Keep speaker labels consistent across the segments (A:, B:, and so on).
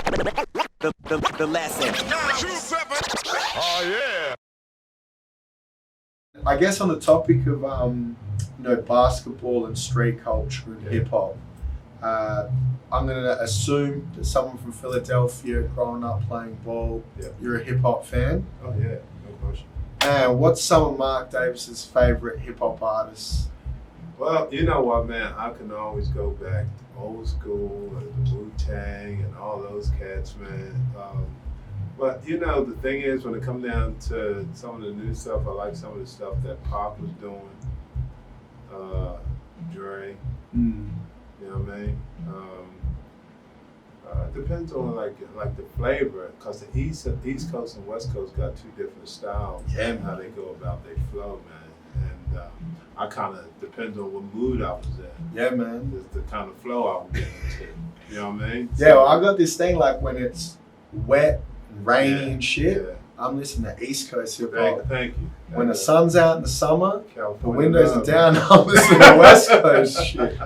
A: The lesson.
B: Oh yeah.
C: I guess on the topic of basketball and street culture and hip hop, I'm gonna assume that someone from Philadelphia, growing up playing ball, you're a hip hop fan.
B: Oh yeah, no question.
C: And what's some of Mark Davis's favorite hip hop artists?
B: Well, you know what, man? I can always go back to old school and the Wu-Tang and all those cats, man. But you know, the thing is, when it comes down to some of the new stuff, I like some of the stuff that Pop was doing. Dre, you know what I mean? It depends on like the flavor, because the East Coast and West Coast got two different styles.
C: Yeah,
B: and how they go about their flow, man. And I kind of depends on what mood I was in.
C: Yeah, man.
B: It's the kind of flow I was getting into. You know what I mean?
C: Yeah, well, I got this thing like when it's wet and rainy and shit,
B: yeah.
C: I'm listening to East Coast hip hop.
B: Thank you.
C: When the sun's out in the summer,
B: California
C: the windows
B: love,
C: are down, I'm listening to West Coast shit.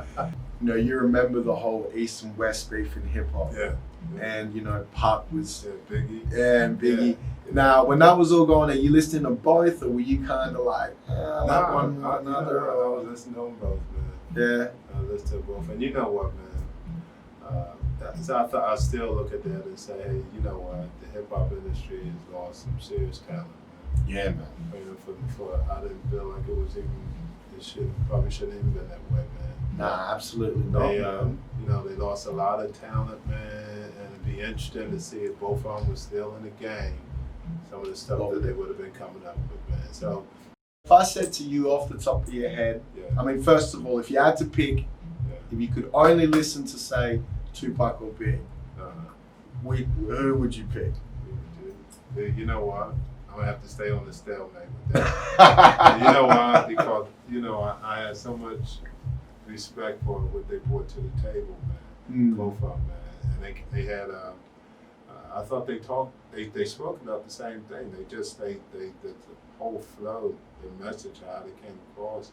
C: You know, you remember the whole East and West beef in hip hop.
B: Yeah.
C: And, you know, Pac was...
B: Yeah, Biggie.
C: Yeah, and Biggie.
B: Yeah.
C: Now, when that was all going, are you listening to both, or were you kind of like,
B: I was listening to them both, man.
C: Yeah.
B: I listened to both. And you know what, man? So I still look at that and say, hey, you know what? The hip-hop industry has lost some serious talent, man.
C: Yeah, man.
B: You know, I didn't feel like it was even... probably shouldn't even been that way, man.
C: Nah, absolutely not.
B: They, you know, they lost a lot of talent, man, and it'd be interesting to see if both of them were still in the game. Some of the stuff that they would have been coming up with, man. So,
C: if I said to you off the top of your head, I mean, first of all, if you had to pick, if you could only listen to, say, Tupac or Big, who would you pick?
B: You know what? I'm gonna have to stay on the stalemate with that. You know why? Because you know I had so much respect for what they brought to the table, man. Both of them, man. And they had I thought they spoke about the same thing. The whole flow, the message, how they came across,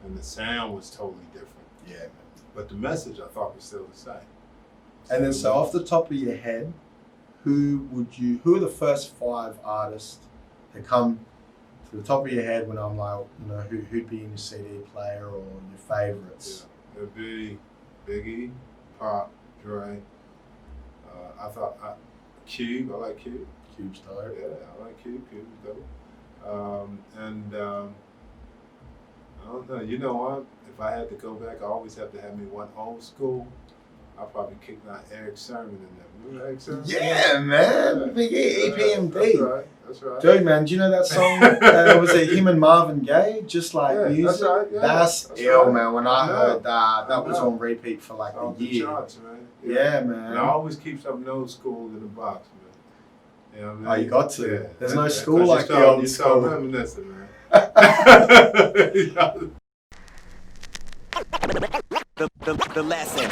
B: and the sound was totally different.
C: Yeah, man.
B: But the message I thought was still the same.
C: And then, so off the top of your head, who are the first 5 artists that come to the top of your head when I'm like, you know, who'd be in your CD player or your favorites?
B: Yeah, it'd be Biggie, Pop, Dre. I thought Cube. I like Cube.
C: Cube's dope.
B: Yeah, I like Cube. Cube is dope. I don't know. You know what? If I had to go back, I always have to have me one old school. I'll probably kick out Eric Sermon in there. Remember Eric Sermon?
C: Yeah, man. Big EPMD.
B: That's right.
C: Dude, man, do you know that song? That was it him and Marvin Gaye? Just like music?
B: That's right. Yeah,
C: that's ill, right. Man. When I heard that, that was
B: know.
C: on repeat for like a
B: The
C: year.
B: charts, man.
C: Yeah, man.
B: And I always keep something old school in the box, man. You know what I mean?
C: Oh, you got to.
B: Yeah.
C: There's no school like the old school.
B: You reminiscing, man.
A: The lesson.